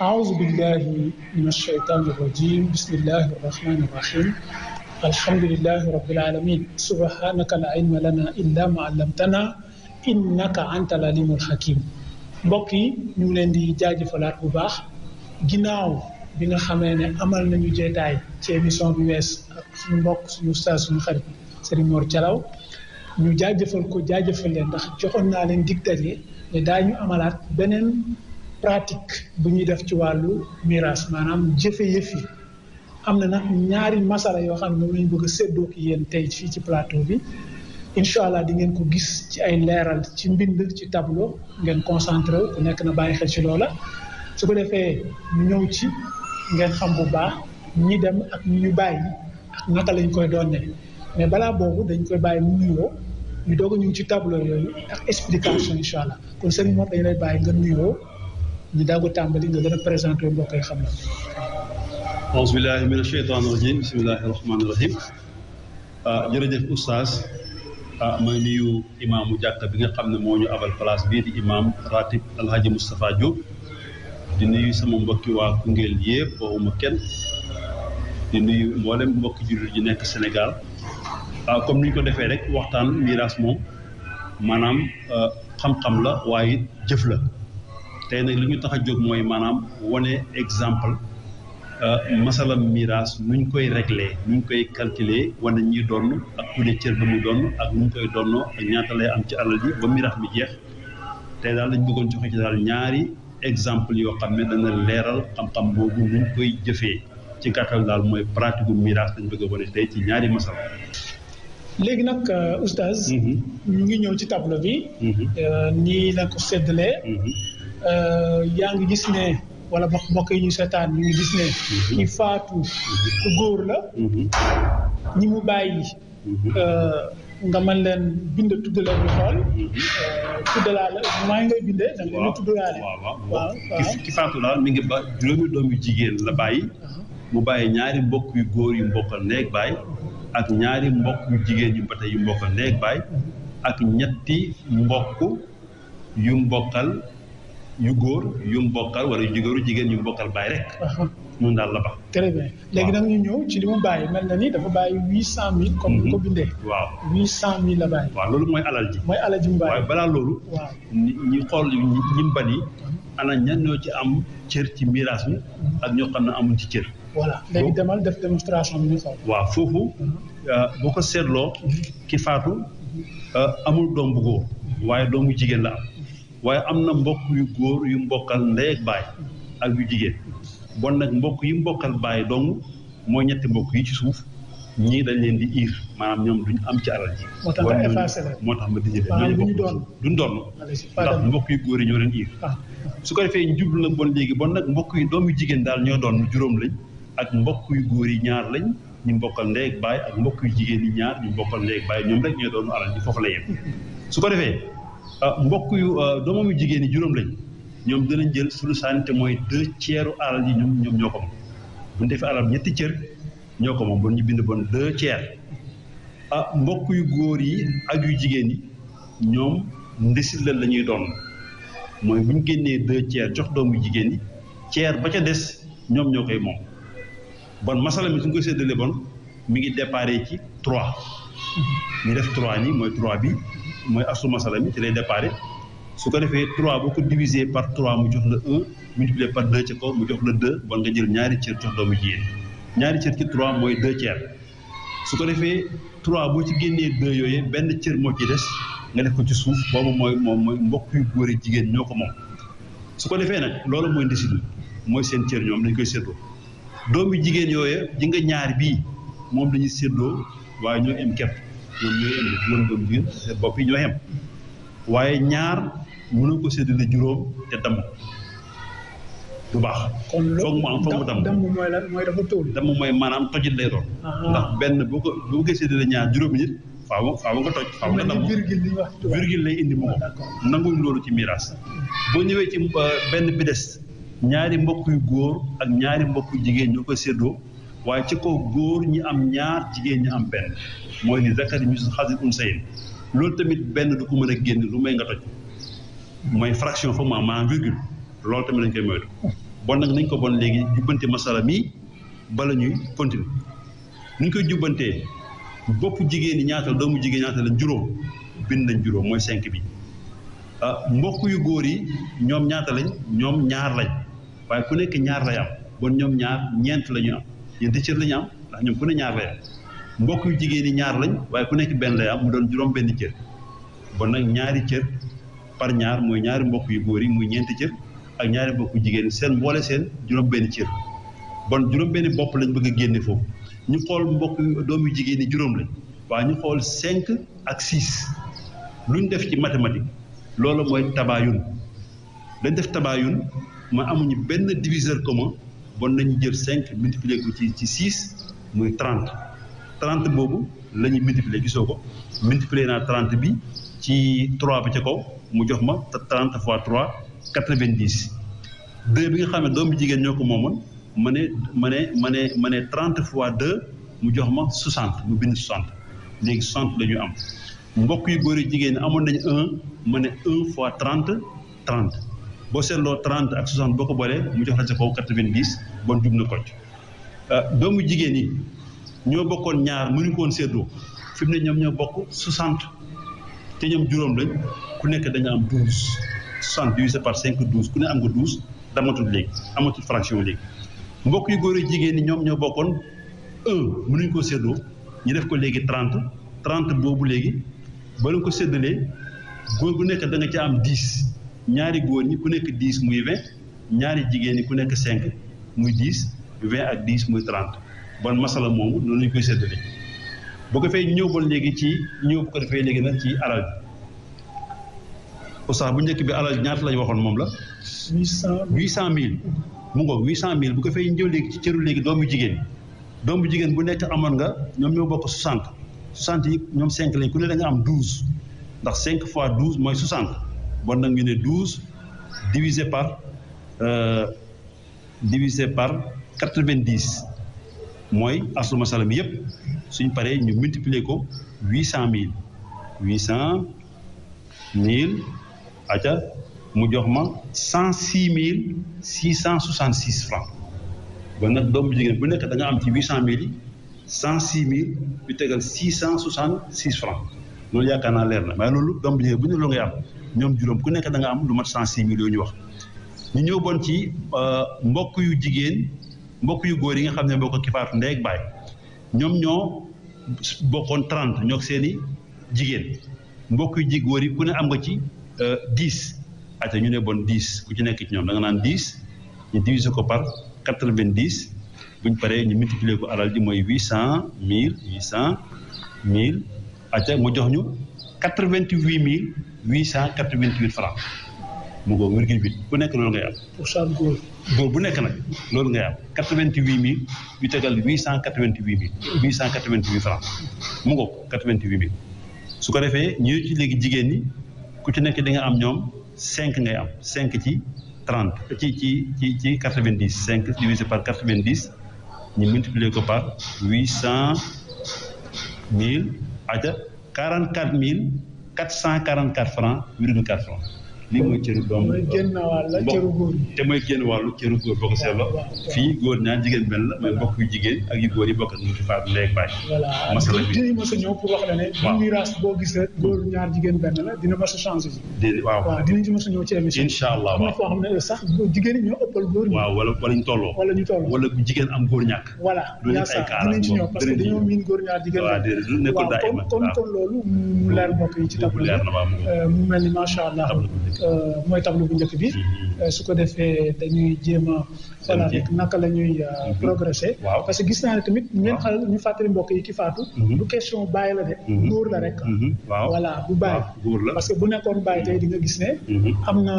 أعوذ بالله من الشيطان الرجيم بسم الله الرحمن الرحيم الحمد لله رب العالمين سبحانك لا علم لنا إلا ما علمتنا إنك أنت العليم الحكيم mbokk yi ñu ngi leen di jaajëfalaat bu baax ginnaaw bi nga xamee ne amal nañu jeetaay ci émission bi wees ak suñu mbokk suñu ustaas suñu xarit Serigne Mor Thialaw ñu jaajëfal leen ndax joxoon naa leen digtale ne daañu amalaat beneen pratique bu ñuy def ci wàllu miraas maanaam jëfe yëf yi am na nag ñaari masala yoo xam ne moom lañu bëgg a séddoo ki yéen tey fii ci plateau bi incha allah di ngeen ko gis ci ay leeral ci mbind ci tableau ngeen concentré wu ku nekk na bàyyi xel ci loola su ko defee ñu ñëw ci ngeen xam bu baax ñi dem ak ñu bàyyi ak naka lañ koy doonne mais balaa boobu dañ koy bàyyi mu nuyoo ñu doog a ñëw ci tableau yooyu ak explication incha allah kon sëriñ Mor dañu lay bàyyi nga nuyoo ñu daagu tàmbali nga gën a présenté mbokk yi xam na. auzu billahi mina sheytaani rajim bismillahi rahmaani rahim jërëjëf oustaz may nuyu imaamu jàkka bi nga xam ne moo ñu abal place bii di imaam ratib alhaji Moustapha Diop di nuyu sama mbokki waa Koungheul yëpp waxuma kenn di nuyu mboolem mbokki jullit yi nekk Sénégal comme ni ñu ko defee rek waxtaan miraas moom maanaam xam-xam la waaye it jëf la tey nag li ñu tax a jóg mooy maanaam wane exemple masalam miraas nuñ koy réglé nuñ koy calculer wane ñi doon ak ku ne cër ba mu doon ak nuñ koy donnoo ak ñaata lay am ci alal ji ba miraas mi jeex tey daal lañ bëggoon joxe ci daal ñaari exemple yoo xam ne dana leeral xam-xam boobu nuñ koy jëfee ci gàttal daal mooy pratique gu miraas lañ bëgg a wane tey ci ñaari masala. léegi nag oustaz ñu ngi ñëw ci tableau bi nii la ko séddalee yaa ngi gis ne wala mbokk yi ñu seetaan ñu ngi gis ne ki faatu ku góor la ñi mu bàyyi nga mën leen bind tuddale ñu xool tuddalaale maa ngi ngay bindee da nga leen tuddalaale waaw ki faatu daal mi ngi ba juróomi doom yu jigéen la bàyyi mu bàyyi ñaari mbokk yu góor yu mbokkal neeg baay ak ñaari mbokk yu jigéen yu mbata yu mbokkal neeg baay ak ñetti mbokk yu mbokkal yu góor yu mbokkal wala yu góoru jigéen yu mbokkal baay rek ñun daal la ba très bien léegi nag ñu ñëw ci li mu bàyyi mel na ni dafa bàyyi 800 000 comme ni ko bindee waaw 800 000 la bàyyi waaw loolu mooy alal ji mooy alal ji mu bàyyi waaye balaa loolu waaw ñi xool ñi mbani ana ñan ñoo ci am cër ci miraas mi ak ñoo xam ne amuñ ci cër voilà léegi demal def démonstration bi ñu xool waaw foofu boo ko seetloo ki faatu amul doom bu góor waaye doomu jigéen la am waaye am na mbokk yu góor yu mbokkal ndey ak baay ak yu jigéen bon nag mbokk yu mbokkal baay dong mooy ñetti mbokk yi ci suuf ñii dañ leen di iir maanaam ñoom duñ am ci alal ji moo tax nga effacé la moo tax ma dijjële duñ doon ndax mbokk yu góor yi ñoo leen iir su ko defee ñu jublu nag bon léegi bon nag mbokk yi doom yu jigéen daal ñoo doon juróom lañ ak mbokk yu góor yi ñaar lañ ñu mbokkal ndey ak baay ak mbokk yu jigéen yi ñaar ñu mbokkal ndey ak baay ñoom rek ñooy doon alal ji foofu la yem su ko defee mbokk yu doomam yu jigéen yi juróom lañ ñoom danañ jël sulusaani te mooy 2/3 alal yi ñoom ñoo ko moom bu ñu defee alal ñetti cër ñoo ko moom bon ñu bind bon 2/3 mbokk yu góor yi ak yu jigéen yi ñoom ndesit la ñuy doon mooy bu ñu génnee 2/3 jox doomu jigéen yi tiers ba ca des ñoom ñoo koy moom bon masala mi suñ koy séddale bon mi ngi déparé ci 3 ñu def 3 nii mooy 3 bi mooy asu masala mi ci lay déparé su ko defee 3 boo ko diviser par 3 mu jox la 1 multiplié par 2 ci kaw mu jox la 2 bon nga jël ñaari cër jox doomu jigéen ñaari cër ci 3 mooy 2/3 su ko defee 3 boo ci génnee 2 yooyu benn cër moo ci des nga def ko ci suuf boobu mooy mbokk yu góor yi jigéen ñoo ko moom su ko defee nag loolu mooy ndesit mooy seen cër ñoom dañ koy séddoo doomu jigéen yooyu ji nga ñaar bii moom dañuy séddoo waaye ñoo em kepp ñoom ñooy em juróom doomu jigéen seen bopp yi ñoo em waaye ñaar mënoo ko séddale juróom te damm du baax. kon foog mu am foog mu damm mooy lan mooy dafa tóol. damm mooy maanaam tojit lay doon. ndax benn boo ko séddale ñaar juróomi nit faaw nga toj. faaw nga damm virgule lay indi mu ko. nanguñ loolu ci miraas. boo ñëwee ci benn bi des ñaari mbokk yu góor ak ñaari mbokk yu jigéen ñoo koy séddoo waaye ci kaw góor ñi am ñaar jigéen ñi am benn mooy li zakari mislu hazil unsayayn loolu tamit benn du ko mën a génn lu may nga toj mooy fraction fa mu am maanaam virgule loolu tamit lañ koy moytu bon nag nañ ko bon léegi jubbante masala mi bala ñuy continuer ni ñu koy jubbantee bopp jigéen ñi ñaata doomu jigéen ñaata lañ juróom bind nañ juróom mooy 5 bi mbokk yu góor yi ñoom ñaata lañ ñoom ñaar lañ waaye ku nekk ñaar lay am bon ñoom ñaar ñeent la ñu am ñeenti cër la ñu am ndax ñoom ku ne ñaar lay am mbokk yu jigéen ñi ñaar lañ waaye ku nekk benn lay am mu doon juróom benn cër bon nag ñaari cër par ñaar mooy ñaari mbokk yu góor yi muy ñeenti cër ak ñaari mbokk yu jigéen seen mboole seen juróom benn cër bon juróom benn bopp lañ bëgg a génne foofu ñu xool mbokk doomu jigéen ñi juróom lañ waaye ñu xool 5 ak 6 luñ def ci mathématique loolu mooy tabaayun dañ def tabaayun ma amuñu benn diviseur commun bon nañu jël 5 multiplier ko ci 6 muy 30 30 boobu la ñuy multiplier gisoo ko multiplier naa 30 bi ci 3 bi ca kaw mu jox ma 30 fois 3 90 2 bi nga xam ne doomu jigéen ñoo ko moomoon ma ne 30 fois 2 mu jox ma 60 mu bind 60 léegi 60 la ñu am mbokk yu góor yi jigéen ñi amoon nañu 1 ma ne 1 fois 30 30 boo seetloo 30 ak 60 boo ko boolee mu jox la ca kaw 90 bon jub na kocc doomu jigéen yi ñoo bokkoon ñaar mënuñu ko woon séddoo fi mu ne ñoom ñoo bokk 60 te ñoom juróom lañ ku nekk da nga am 12 60 divisé par 5 12 ku ne am nga 12 damatul léegi amatul fraction léegi mbokk yu góor yi jigéen ñi ñoom ñoo bokkoon 1 mënuñu koo séddoo ñu def ko léegi 30 30 boobu léegi ba leen ko séddalee góor gu nekk da nga ca am 10 ñaari góor ñi ku nekk 10 muy 20 ñaari jigéen ñi ku nekk 5 muy 10 20 ak 10 muy 30 bon masala moomu noonu lañu koy séddalee boo ko fee ñëw bon léegi ci ñëw bu ko defee léegi nag ci alal bi oustaz bu njëkk bi alal ñaata lañ waxoon moom la 800 000 mu ngoog 800 000 bu ko fee ñëw léegi ci cëru léegi doomu jigéen bu nekk amoon nga ñoom ñoo bokk 60 60 yi ñoom 5 lañ ku ne da nga am 12 ndax 5 fois 12 mooy 60 bon nag ñu ne 12 divisé par 90 mooy aslu masala mi yëpp suñ paree ñu multiplier ko 800 000 aca mu jox ma 106 666 francs ba nag doomu jigéen bu nekk da nga am ci 800 000 yi 106 000 yu tegal 666 francs loolu yaakaar naa leer na waaye loolu doomu jigéen bu ñu loolu ngay am ñoom juróom ku nekk da nga am lu mat 106 000 yooyu ñu wax ñu ñëw bon ci mbokk yu jigéen mbokk yu góor yi nga xam ne mbokk ki faatu ndey ak baay ñoom ñoo bokkoon 30 ñoo seeni jigéen mbokk yu góor yi ku ne am nga ci 10 ate ñu ne bon 10 ku ci nekk ci ñoom da nga naan 10 ñu diviser ko par 90 buñ paree ñu multiplier ko alal ji mooy 800 000 ate mu jox ñu 88 888 francs mu ngoog virgule 8 ku nekk loolu ngay am. pour chaque góor. góor bu nekk nag loolu ngay am 88 000 yu tegal 888 francs mu ngoog 88 000 su ko defee ñu ci léegi jigéen ñi ku ci nekk di nga am ñoom 5 ngay am 5 ci 30 ci 90 5 divisé par 90 ñu multiplier ko par 800 000 aja 44 444 francs virgule 4 francs lii mooy cëru doomu mooy génn wàll cëru góor yi te mooy génn wàllu cëru góor boo ko seetloo fii góor ñaar jigéen benn la mooy mbokk yu jigéen ak yu góor yi bokk nañu ci faatu ndey ak baay. voilà dinañ mës a ñëw pour wax la ne. waaw miraas boo gis rek góor ñaar jigéen benn la dina mës a changé. waaw dinañ ci mës a ñëw ci émission. incha allah am na foo xam ne sax jigéen ñi ñoo ëppal góor ñi. waaw wala ñu tolloo. wala bu jigéen am góor ñàkk. voilà yaa sax dinañ ci ñëw parce que dañoo miin góor ñaar jigéen benn. waaw kon loolu mu leer mbokk yi ci tableau bi mu mel ni macha allah mooy tableau bu njëkk bi su ko defee dañuy jéem a xoolaat rek naka la ñuy progresser parce que gis naa ne tamit ngeen xal ñu fàttali mbokk yi ki faatu du question bàyyi la de góor la rek voilà du bàyyi parce que bu nekkoon bàyyi tey di nga gis ne am na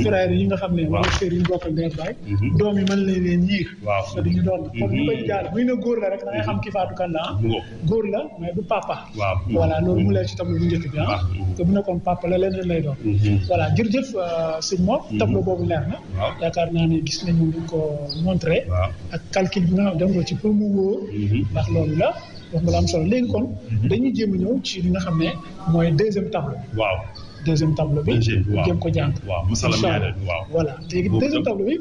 frère yi nga xam ne wala sœur yi ñu bokkal ndey baay doom yi mën nañ leen yiir te duñu doon comme ñu koy jaar buy ne góor la rek da ngay xam ki faatu kan la góor la mais du papa voilà loolu mu leer ci tableau bu njëkk bi te bu nekkoon papa la leneen lay doon voilà jërëjëf sëñ Mor tableau boobu leer na yaakaar naa ne gis nañu ni ko montré ak calcul bi nga xam dem nga ci pour mu wóor ndax loolu la wax nga la am solo léegi kon dañuy jéem a ñëw ci li nga xam ne mooy deuxième tableau deuxième tableau bi. jëm ko jàng. waaw musalam ñaareel waaw. voilà léegi deuxième tableau bi.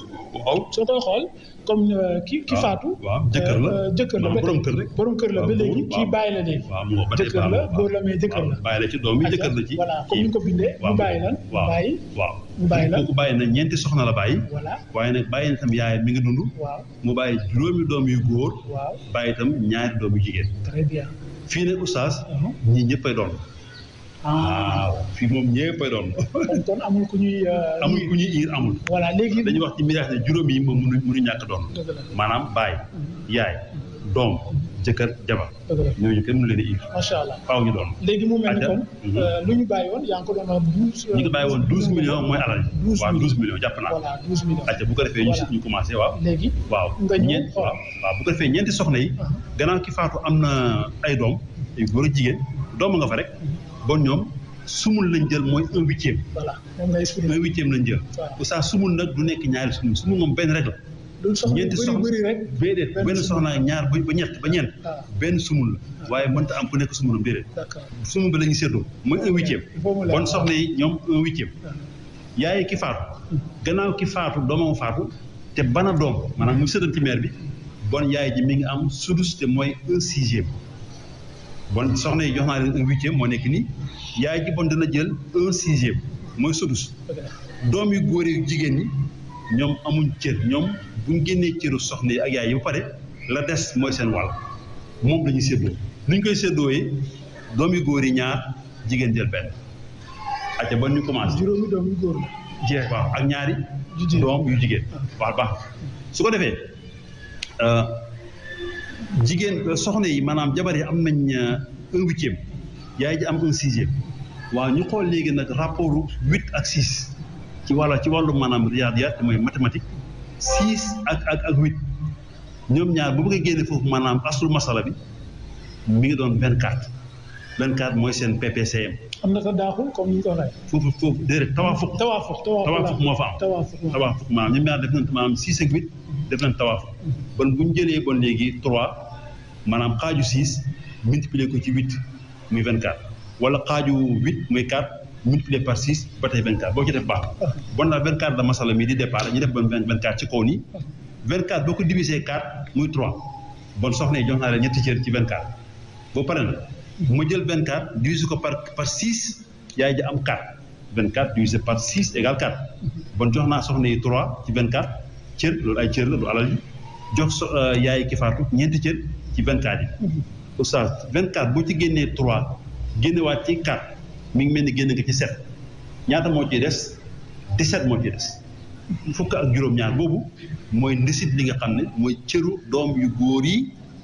waaw soo koy xool comme ki faatu. waaw jëkkër la borom kër rek. borom kër la ba léegi kii bàyyi la léegi. waaw mu jëkkër la góor la mais jëkkër la. bàyyi la ci doom yi jëkkër la ci. voilà comme ni nga ko bindee. mu bàyyi lan waaw mu bàyyi lan kooku bàyyi na ñeenti soxna la bàyyi. voilà waaye nag bàyyi na tam yaay mi ngi dund. waaw mu bàyyi juróomi doom yu góor. waaw bàyyi itam ñaari doom yu jigéen. très bien. fii nag oustaz. ñii ñëppay doon. waaw fii moom ñëppay doon. kon amul ku ñuy. amul ku ñuy iir amul. voilà léegi dañuy wax ci miraas ne juróom yi moom mënu ñàkk doon. maanaam baay yaay doom jëkkër jabar. ñooñu kenn mënu leen a iir. macha allah faaw ñu doon. léegi mu mel ni kon. lu ñu bàyyi woon yaa ngi ko doon wax 12. ñu ngi bàyyi woon 12 millions mooy alal. 12 millions jàpp naa. voilà 12 millions. acca bu ko defee ñu commencé waaw. léegi waaw nga ñëw waaw bu ko defee ñeenti soxna yi. gannaaw ki faatu am na ay doom ay góor ak jigéen doom nga fa rek. bon ñoom sumul lañ jël mooy 1/8. voilà moom ngay expliqué. 1/8 lañ jël. waaw saa sumul nag du nekk ñaari sumul moom benn rek la. ñeenti soxna bëri rek. déedéet benn soxna ak ñaar ba ñeent. benn sumul la. waaye mënta am ku nekk sumulam déedéet. sumul bi la ñuy séddoo mooy 1/8. bon soxna yi ñoom 1/8. yaay ki faatu. gannaaw ki faatu doomam faatu te bana doom maanaam mu séddal ci mère bi bon yaay ji mi ngi am sudus te mooy 1/6. bon soxna yi jox naa leen 1/8 moo nekk nii yaay ji bon dana jël 1/6 mooy sudus. doom yu góor yu jigéen ñi ñoom amuñ cër ñoom buñ génnee cëru soxna yi ak yaay yi ba pare la des mooy seen wàll moom la ñuy séddoo ni ñu koy séddooyee doom yu góor yi ñaar jigéen jël benn. acca ba ñu commencé. juróomi doom yu góor la. jeex waaw ak ñaari. doom yu jigéen. waaw baax su ko defee jigéen soxna yi maanaam jabar yi am nañ 1/8 yaay ji am 1/6 waaw ñu xool léegi nag rapport 8 ak 6 ci wàllu maanaam riyaadiyaat mooy mathématique 6 ak 8 ñoom ñaar bu bëgg a génne foofu maanaam asul masala bi mi ngi doon 24 mooy seen PPCM. am na sax daaxul comme ni ñu ko waxee. foofu déedéet tawaafuk moo fa am. tawaafuk maanaam ñoom ñaar def nañ maanaam 6 ak 8 def nañ tawaafuk. bon bu ñu jëlee bon léegi 3 maanaam xaaju 6 multiplier ko ci 8 muy 24 wala xaaju 8 muy 4 multiplier par 6 ba tey 24 boo ci def baax bon la 24 la masala mi di départ ñu def ba 24 ci kaw nii 24 boo ko diviser 4 muy 3 bon soxna yi jox naa leen ñetti cër ci 24 boo pare na ma jël 24 diviser ko par 6 yaay ji am 4 24 divisé par 6 égale 4 bon jox naa soxna yi 3 ci 24 cër loolu ay cër la du alal ji jox yaay ki faatu ñeenti cër ci 24 yi. oustaz 24 boo ci génnee 3 génnewaat ci 4 mi ngi mel ni génn nga ci 7 ñaata moo ciy des 17 moo ciy des fukk ak juróom-ñaar boobu mooy ndisit li nga xam ne mooy cëru doom yu góor yi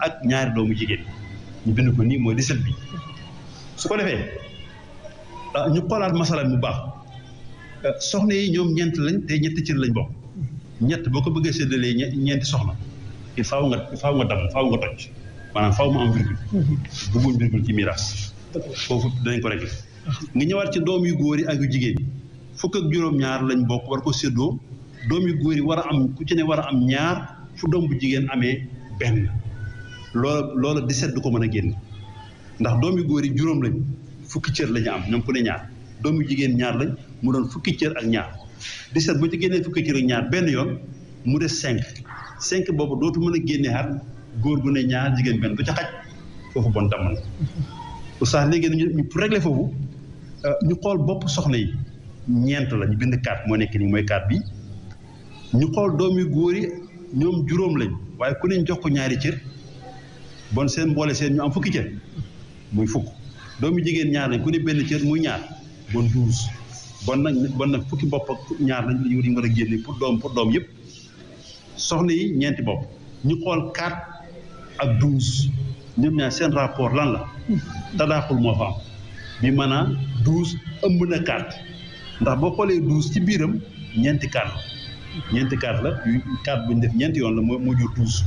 ak ñaari doomu jigéen ñu bind ko nii mooy 17 bi su ko defee ñu xoolaat masala bu baax soxna yi ñoom ñeent lañ te ñetti cër lañ bokk ñett boo ko bëggee séddalee ñeenti soxna il faaw nga dam faaw nga toj maanaam faaw mu am virgule bëgguñ virgule ci miraas foofu danañ ko réglé nga ñëwaat ci doom yu góor yi ak yu jigéen yi fukk ak juróom-ñaar lañ bokk war ko séddoo doom yu góor yi war a am ku ci ne war a am ñaar fu doom bu jigéen amee benn loola 17 du ko mën a génn ndax doom yu góor yi juróom lañ fukki cër la ñu am ñoom ku ne ñaar doom yu jigéen ñaar lañ mu doon fukki cër ak ñaar 17 bu ci génnee fukki cër ak ñaar benn yoon mu des 5 boobu dootu mën a génne xar góor gu ne ñaar jigéen benn du ca xaj foofu bon damm na oustaz léegi ñu pour régler foofu ñu xool bopp soxna yi ñeent la ñu bind 4 moo nekk nii mooy 4 bi ñu xool doom yu góor yi ñoom juróom lañ waaye ku ne jox ko ñaari cër bon seen mboole seen ñu am fukki cër muy fukk doom yu jigéen ñaar lañ ku ne benn cër muy ñaar bon 12 bon nag fukki bopp ak ñaar lañ ñu war a génne pour doom yëpp soxna yi ñeenti bopp ñu xool 4 ak 12 ñoom ñaar seen rapport lan la tadaaxul moo fa am bi maanaam 12 ëmb na 4 ndax boo xoolee 12 ci biiram ñeenti 4 la 4 bu ñu def ñeenti yoon la moo jur 12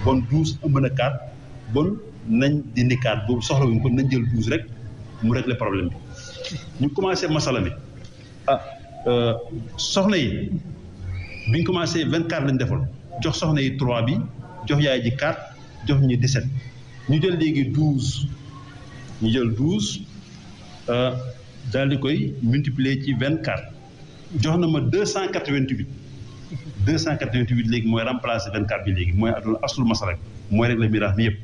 bon 12 ëmb na 4 bon nañ dindi 4 boobu soxla wuñ ko nañ jël 12 rek mu régler problème bi ñu commencé masala bi soxna yi biñ commencé 24 lañ defoon jox soxna yi 3 bi jox yaay ji 4 jox ñu 17 ñu jël léegi 12 ñu jël 12 daal di koy multiplier ci 24 jox na ma 288 288 léegi mooy remplacer 24 bi léegi mooy asul masala mooy rek la miraas mi yëpp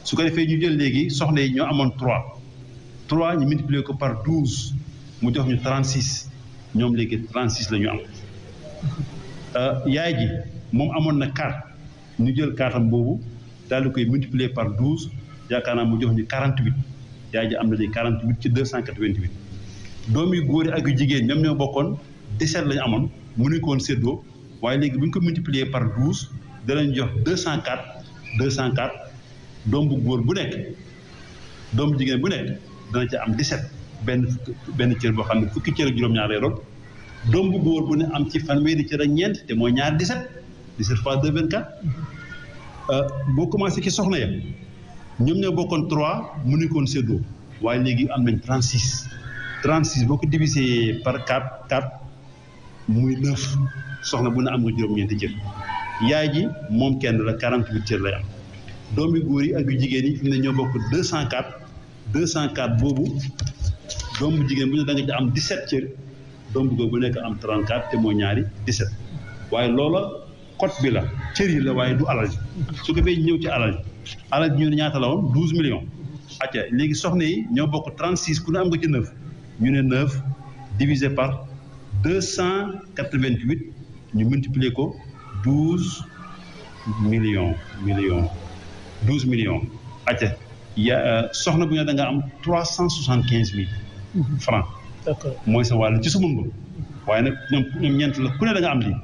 su ko defee ñu jël léegi soxna yi ñoo amoon 3 ñu multiplier ko par 12 mu jox ñu 36 ñoom léegi 36 la ñu am yaay ji moom amoon na 4 ñu jël 4 am boobu daal di koy multiplier par 12 yaakaar naa mu jox ñu 48 yaay ji am na léegi 48 ci 288 doom yu góor yi ak yu jigéen ñoom ñoo bokkoon 17 la ñu amoon mënuñ ko woon séddoo waaye léegi bu ñu ko multiplier par 12 danañ jox 204 doom bu góor bu nekk doom bu jigéen bu nekk dana ci am 17 benn cër boo xam ne fukki cër ak juróom-ñaar lay doon doom bu góor bu ne am ci fanweeri cër ak ñeent te mooy ñaar 17 fois 2 24 boo commencé ci soxna ya ñoom ñoo bokkoon 3 mënuñ ko woon séddoo waaye léegi am nañ 36 boo ko divisé par 4 muy 9 soxna bu ne am nga juróom-ñeenti cër yaay ji moom kenn la 48 cër lay am doomi góor yi ak yu jigéen yi fi mu ne ñoo bokk 204 boobu doom bu jigéen bu ne da nga ci am 17 cër doom bu góor bu nekk am 34 te mooy ñaari 17 waaye loola cote bi la cër yi la waaye du alal ji su ko fee ñëw ci alal ji ñu ne ñaata la woon 12 millions acca léegi soxna yi ñoo bokk 36 ku ne am nga ci 9 ñu ne 9 divisé par 288 ñu multiplier ko 12 millions 12 millions acca soxna bu ñu da nga am 375 000 francs d'accord mooy sa wàll ci sumun ba waaye nag ñoom ñeent la ku ne da nga am lii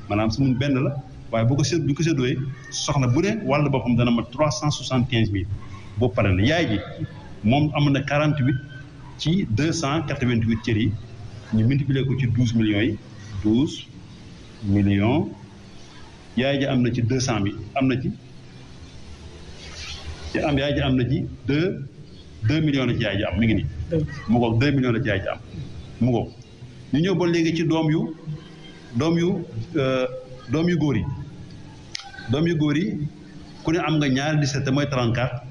maanaam sumun benn la waaye bu ko séddooyee soxna bu ne wàll boppam dana ma 375 000 boo pare na yaay ji moom am na 48 ci 288 cër yi ñu multiplier ko ci 12 millions yi 12 millions yaay ji am na ci 200 000 am na ci yaay ji am na ci 2 millions la ci yaay ji am mi ngi nii mu ngoog 2 millions la ci yaay ji am mu ngoog ñu ñëw ba léegi ci doom yu góor yi doom yu góor yi ku ne am nga ñaari 17 te mooy 34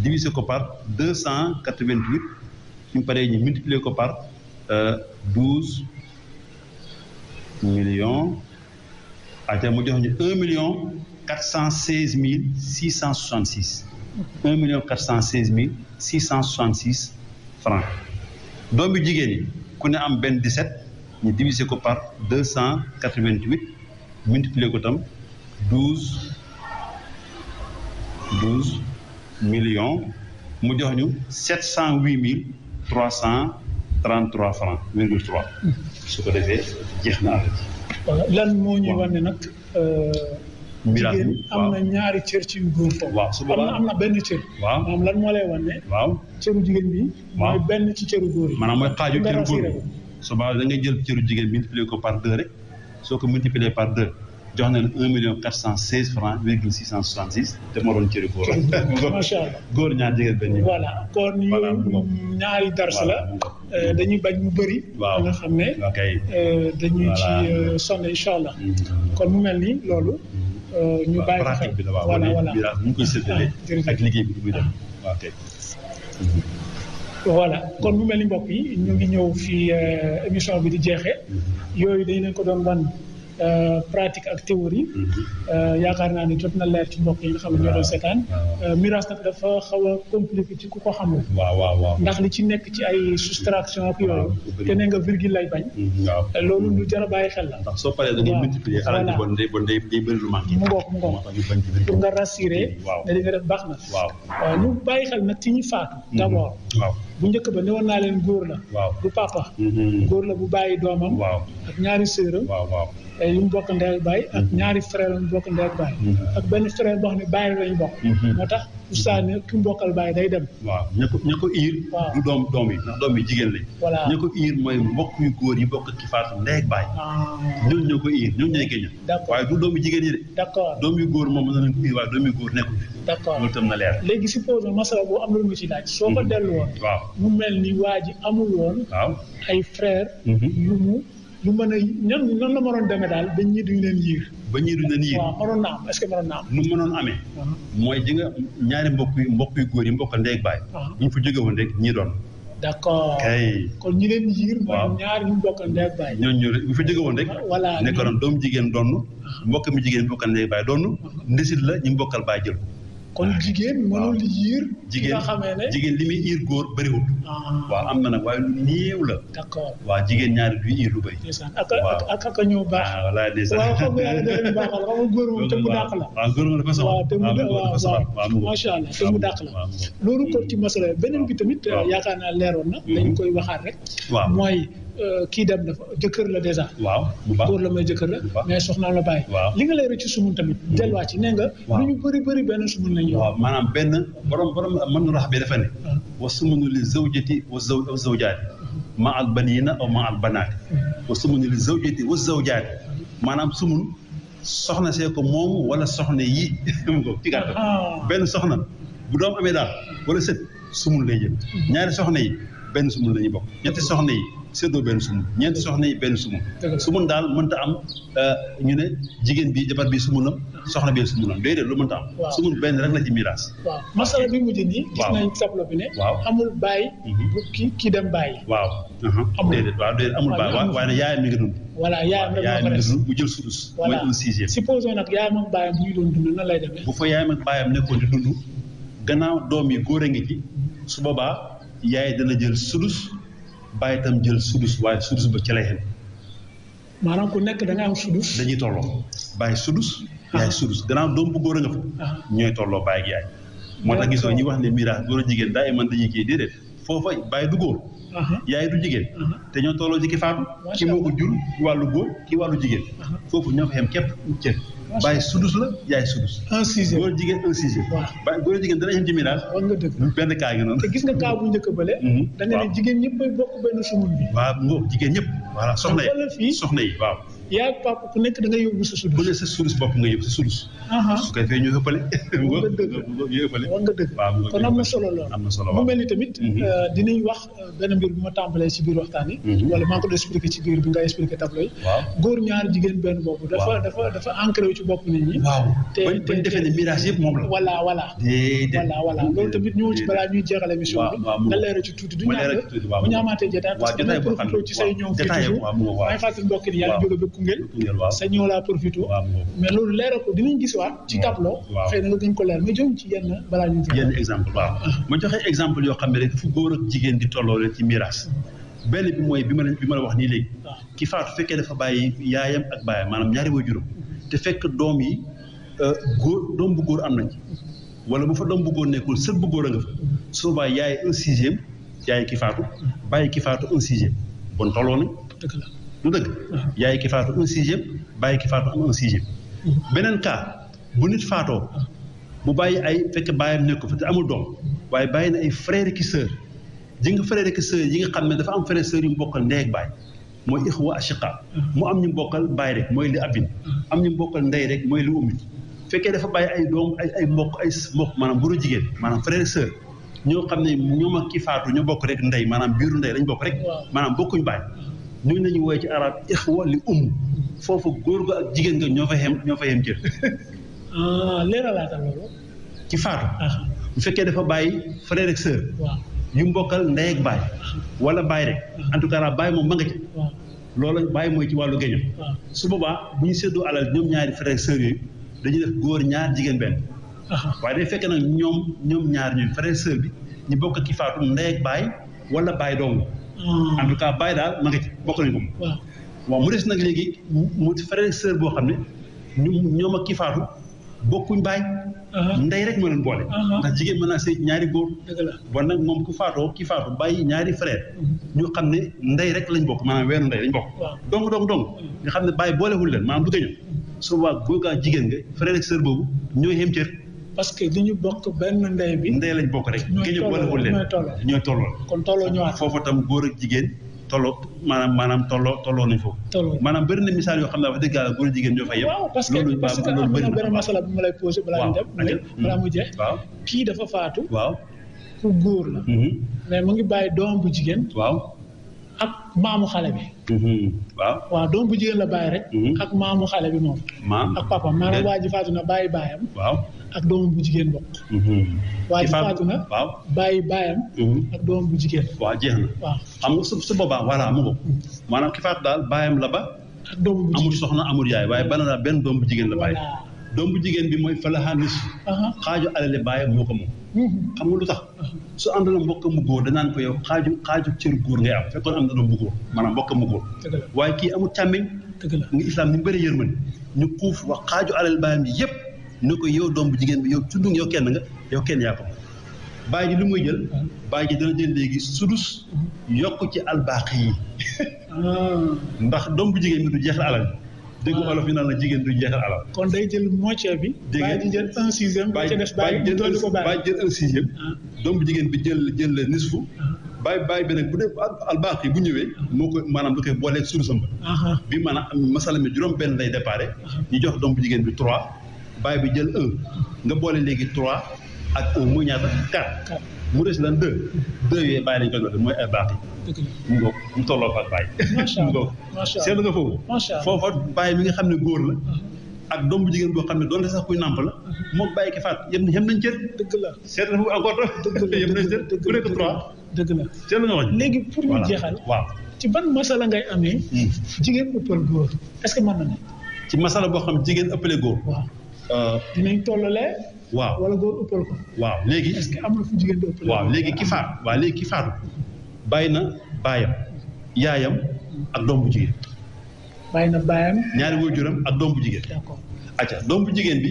divisé ko par 288 ñu paree ñu multiplier ko par 12 millions ate mu jox ñu 1 million 416 francs doom yu jigéen yi ku ne am benn 17 ñu diviser ko par 288 multiplier ko tam 12 millions mu jox ñu 708 333 francs virgule 3 su ko defee jeex na àll ji. lan moo ñuy wane nag. jigéen am na ñaari cër ci yu góor foofu. waaw su boobaa am na benn cër. waaw maanaam lan moo lay wan ne. waaw cëru jigéen bi. mooy benn ci cëru góor yi. maanaam mooy xaaju cëru góor yi. su boobaa da ngay jël cëru jigéen bi multiplier ko par 2 rek soo ko multiplier par 2 jox na 1 million 416 francs virgule 666 te moo doon cëru góor. macha allah góor ñaar jigéen benn yi. voilà kon yooyu ñaari dars la. dañuy bañ mu bëri. waaw nga xam ne. dañuy ci sonn incha allah. kon mu mel ni loolu. ñu bàyyi ko xel voilà ñu ngi koy séddale ak liggéey bi muy dem waaw kay. voilà kon mu mel ni mbokk yi ñu ngi ñëw fii émission bi di jeexee yooyu dañ leen ko doon wan pratique ak théorie yaakaar naa ne jot na leer ci mbokk yi nga xam ne ñoo doon seetaan miraas nag dafa xaw a compliqué ci ku ko xamul. waaw ndax li ci nekk ci ay soustraction ak yooyu. te ne nga virgule lay bañ. waaw loolu lu jar a bàyyi xel la. ndax soo paree da ngay multiplier. voilà bon day bëri lu manqué. mu ngoog pour nga rassurer. ne li nga def baax na. waaw ñu bàyyi xel nag ci ñi faatu. d'abord waaw bu njëkk ba ne woon naa leen góor la. waaw du papa. góor la bu bàyyi doomam. waaw ak ñaari sœuram. waaw yu mu bokk ndey ak baay ak ñaari frère yu mu bokk ndey ak baay. ak benn frère boo xam ne baay lañu bokk. moo tax oustaz ne ki mu bokkal baay day dem. waaw ña ko iir. du doom yi ndax doom yi jigéen lañ. voilà ña ko iir mooy mbokk yu góor yi bokk ki faatu ndey ak baay. ñooñu ñoo ko iir ñooñu ñooy génn. d'accord waaye du doom yu jigéen yi de. d'accord doom yu góor moom mën na leen ko iir waaye doom yu góor nekkul. d'accord loolu tam na leer. léegi suppose masala boo am na lu nga ci laaj. soo ko dellu woon. waaw mu mel ni waa ji amul woon. waaw ay frère yu mën a noonu la mënoon demee daal ba ñii duñ leen yiir. ba ñii duñ leen yiir. waaw mënoon na am est-ce que mënoon na am. nu mënoon amee. mooy ji nga ñaari mbokk yu góor yi mbokk ndey ak baay. bu ñu fa jóge woon rek ñii doon. d'accord kay kon ñi leen yiir waaw mooy ñaar ñu bokkal ndey ak baay ñooñu bu fa jóge woon rek voilà nekkoon doomu jigéen donn mbokk mi jigéen bokkal ndey baay donn ndisit la ñu bokkal baay jël kon jigéen mënul yiir jigéen nga xamee ne jigéen li muy iir góor bëriwul waaw am na nag waaye lu néew la d'accord waaw jigéen ñaari du iir lu bëri ndeysaan ak ñoo baax wala ndeysaan waaw xam nga yàlla da leen baaxal xam nga góor moom te mu dàq la waaw góor moom dafa soxla waaw te mu waaw macha allah te mu dàq la loolu kon ci masala beneen bi tamit yaakaar naa leeroon na dañ koy waxaat rek waaw mooy kii dem dafa jëkkër la dèjà waaw bu baax góor la may jëkkër la mais soxnaam la bàyyi li nga leeral ci sumun tamit delluwaat ci nee nga lu ñu bëri benn sumun lañ waaw maanaam benn borom mën na rax bi dafa ne wa sumunu li zawjati wa zawjaati ma al banina aw ma al banaati wa sumunu li zawjati wa zawjaati maanaam sumun soxna see ko moom wala soxna yi ko ci gàttal benn soxna bu doom amee daal wala sët sumun lay jël ñaari soxna yi benn sumun la ñuy bokk ñetti soxna yi séddoo benn sumun ñeenti soxna yi benn sumun sumun daal mënta am ñu ne jigéen bi jabar bi sumunam soxna bi sumunam déedéet lu mënta am sumun benn rek la ci miraas waaw masala bi mujj nii gis nañ tableau bi ne amul bàyyi bu kii dem bàyyi waaw déedéet amul bàyyi waaye ne yaayam mi ngi dund voilà yaayam mi ngi dund bu jël sudus mooy un sixième supposons nag yaayam ak bàyyam bu ñu doon dund nan lay demee bu fa yaayam ak bàyyam nekkoon di dund gannaaw doom yi góor a ngi ci su boobaa yaay dana jël sudus bàyyi itam jël sudus waaye sudus ba ci lay xem maanaam ku nekk da nga am sudus dañuy tolloo bàyyi sudus yaay sudus gannaaw doom bu góor a nga fa ñooy tolloo bàyyi ak yaay moo tax gisoo ñi wax ne miraas góor a jigéen daa man dañuy kii déedéet foofa bàyyi du góor yaay du jigéen te ñoo tolloo ci ki faatu ki moo ko jur ki wàllu góor ki wàllu jigéen foofu ñoo fa xem képp cër bàyyi sudus la yaay sudus un sixième góor jigéen un sixième bàyyi góor jigéen dana xem ci miraas war nga dëgg benn kaa ngi noonu te gis nga kaa bu njëkk bële da nga ne jigéen ñëpp bay bokk benn sumun bi waaw ngoo jigéen ñëpp voilà soxna yi waaw yaa ak papa ku nekk da nga yóbbu sa sudus bu ne sa sudus bopp nga yóbbu sa sudus su koy fee ñu ëppale ñu ëppale war nga dëgg kon am na solo lool am na solo mu mel ni tamit dinañ wax benn mbir bu ma tàmbalee ci biir waxtaan yi wala maa ngi ko doon expliqué ci biir bi nga expliqué tableau yi góor ñaar jigéen benn boobu dafa ancré wu ci bopp nit ñi waaw bañ defee ne miraas yëpp moom la voilà loolu tamit ñëw ci balaa ñuy jeexal émission bi nga leeral ci tuuti du ñàkk bu ñu amaatee jotaay parce que damay profité ci say ñëw fii toujours may fàttali mbokk yi yaa ngi jóge ba Koungheul sa ñëw laa profité mais loolu leeral ko dinañ gis waat ci tableau xëy na nga gën ko leer mais jëm ci yenn balaa ñu yenn exemple waaw ma joxe exemple yoo xam ne rek fu góor ak jigéen di tolloo leen ci miraas benn bi mooy bi ma la wax nii léegi ki faatu fekkee dafa bàyyi yaayam ak baayam maanaam ñaari waajuram te fekk doom yi doom bu góor am nañ wala bu fa doom bu góor nekkul sët bu góor a nga fa soo bàyyi yaay un sixième yaay ki faatu bàyyi ki faatu un sixième bon tolloo nañ du dëgg yaay ki faatu un sixième bàyyi ki faatu am un sixième beneen cas bu nit faatoo bu bàyyi ay fekk bàyyam nekk fa te amul doom waaye bàyyi na ay frère ki sœur ji nga frère ki sœur yi nga xam ne dafa am frère sœur yu mu bokkal ndey ak baay mooy ixwa ashiqa mu am ñu bokkal baay rek mooy li abin am ñu bokkal ndey rek mooy li ummi fekkee dafa bàyyi ay doom ay mbokk maanaam góor jigéen maanaam frère sœur ñoo xam ne ñoom ak ki faatu ñoo bokk rek ndey maanaam biiru ndey lañ bokk rek maanaam bokkuñ baay ñooñu lañu woowee ci arab ixwa li foofu góor ga ak jigéen nga ñoo fa yem cër leeralaatal loolu ci faatu bu fekkee dafa bàyyi frère ak sœur yu mbokkal ndey ak baay wala baay rek en tout cas baay moom ma nga ci loolu baay mooy ci wàllu géño su boobaa bu ñu séddoo alal ñoom ñaari frère ak sœur yooyu dañuy def góor ñaar jigéen benn waaye day fekk nag ñoom ñaar ñooy frère sœur bi ñu bokk ki faatu ndey ak baay wala baay doomu en tout cas baay daal ma nga ci bokk nañ ko waaw mu des nag léegi mu frère sœur boo xam ne ñoom ak ki faatu bokkuñ baay ndey rek moo leen boole ndax jigéen mën naa sëy ñaari góor bon nag moom ki faatu bàyyi ñaari frère ñu xam ne ndey rek lañ bokk maanaam weeru ndey lañ bokk dong nga xam ne bàyyi boolewul leen maanaam du gëño su boobaa góor gaa jigéen nga frère ak sœur boobu ñooy xem cër parce que li ñu bokk benn ndey bi ndey lañ bokk rek gëño boolewul leen ñooy tolloo kon tolloo ñëwaat foofu tam góor ak jigéen tolloo maanaam tolloo nañ foofu maanaam bëri na misaal yoo xam ne wax dëgg yàlla góor jigéen ñoo fay yëpp waaw parce que am na benn masala bu ma lay posé balaa ñu dem balaa mu jeex kii dafa faatu waaw ku góor la mais mu ngi bàyyi doom bu jigéen ak maamu xale bi. waaw. waaw doom bu jigéen la bàyyi rek. ak maamu xale bi moom. ak papa maanaam waa ji faatu na bàyyi baayam. waaw ak doomam bu jigéen bokk. waa ji faatu na. waaw bàyyi baayam. ak doomam bu jigéen. waaw jeex na. waaw xam nga su boobaa voilà mu ngo maanaam ki faatu daal baayam la ba. ak doomam bu jigéen amul soxna amul yaay waaye bana daal benn doom bu jigéen la bàyyi. doom bu jigéen bi mooy falaha nis xaaju alale baayam moo ko moom. xam nga lu tax su ànd na mbokk mu góor danaan ko yow xaaju cër góor ngay am fekkoon am na doom bu góor maanaam mbokk mu góor. waaye kii amul càmmiñ. dëgg la nga islam ni mu bëri yërmande ñu xuuf wax xaaju alal baayam yi yëpp ni ko yow doom bu jigéen bi yow tuddung yow kenn nga yow kenn yaa ko baay ji lu muy jël baay ji dana jël léegi sudus yokk ci albaaqi yi ndax doom bu jigéen bi du jeexal alal dégg olof yi naan la jigéen du jeexal alal kon day jël moitié bi baay ji jël 1/6 ba ca des baay jël 1/6 doom bu jigéen bi jël nisfu baay bi nag bu dee albaaqi bu ñëwee moo ko maanaam da koy booleeg sudusam ba bi maanaam masala mi juróom benn lay déparé ñu jox doom bu jigéen bi 3 baay bi jël 1 nga boole léegi 3 ak 1 muy ñaata 4 mu des lan 2 yooyu bàyyi lañ koy doon mooy albaaqi mu ngoog mu tolloo fa ak bàyyi mu ngoog seetlu nga foofu foofa bàyyi mi nga xam ne góor la ak doom bu jigéen boo xam ne doonte sax kuy nàmp la moom bàyyi ki faat yem nañ cër dëgg la seetlu na foofu encore yem nañ cër ku nekk 3 dëgg la seetlu nga wax léegi pour ñu jeexal waaw ci ban masala ngay amee jigéen ëppal góor est-ce que mën na ne ci masala boo xam jigéen ëppale góor waaw dinañ tollalee waaw wala góor ëppal ko waaw léegi est-ce que am na fu jigéen di ëppale waaw léegi ki faatu bàyyi na baayam yaayam ak doom bu jigéen bàyyi na baayam ñaari waajuram ak doom bu jigéen d'accord acca doom bu jigéen bi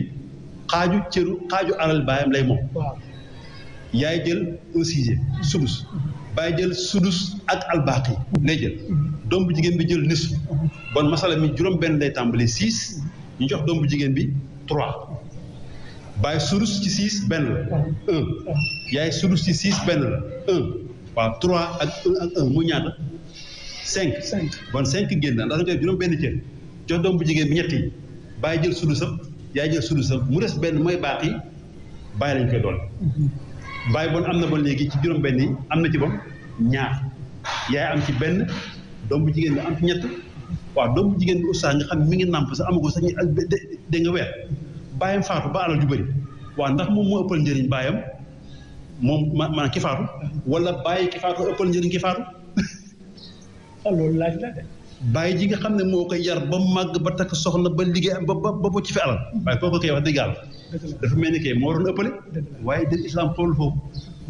xaaju alal baayam lay moom waaw yaay jël 1/6 sudus baay jël sudus ak albaaqi lay jël doom bu jigéen bi jël nisfu bon masala mi juróom benn lay tàmbali 6 ñu jox doom bu jigéen bi 3 baay sudus ci 6 benn la 1 yaay sudus ci 6 benn la 1 waaw 3 ak 1 mu ñaata 5 bon 5 génn ndax da koy juróom benn cër jox doom bu jigéen bi ñett yi baay jël sudusam yaay jël sudusam mu des benn mooy baax yi bàyyi lañ koy doon bàyyi bon am na ba léegi ci juróom benn yi am na ci bon ñaar yaay am ci benn doom bu jigéen bi am ci ñett waaw doom bu jigéen bi oustaz nga xam mi ngi nàmp sax amagoo sax ñu dégg nga weer bàyyam faatu ba alal ju bëri waaw ndax moom moo ëppal njëriñ bàyyam moom maanaam ki faatu wala bàyyi ki faatu ëppal njëriñ ki faatu loolu laaj la de bàyyi ji nga xam ne moo koy yar ba màgg ba takk soxna ba liggéey ba ci fi alal waaye kooku koy wax dëgg yàlla dafa mel ni kay moo waroon ëppale waaye dëgg islam xool foofu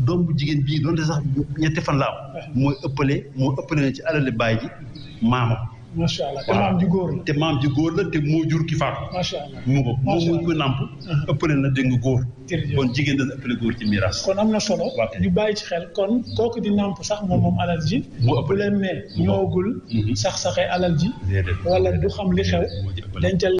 doom bu jigéen bii doonte sax ñetti fan la am moo ëppale na ci alali bàyyi ji maamam macha allah te maam ji góor la te maam ji góor la te moo jur ki faatu macha allah mu ko moom muy ko nàmp ëppale na dégg nga góor kon jigéen dana ëppale góor ci miiras kon am na solo ñu bàyyi ci xel kon kooku di nàmp sax moom alal ji bu leen ne ñoogul sax-saxee alal ji wala du xam li xew dencal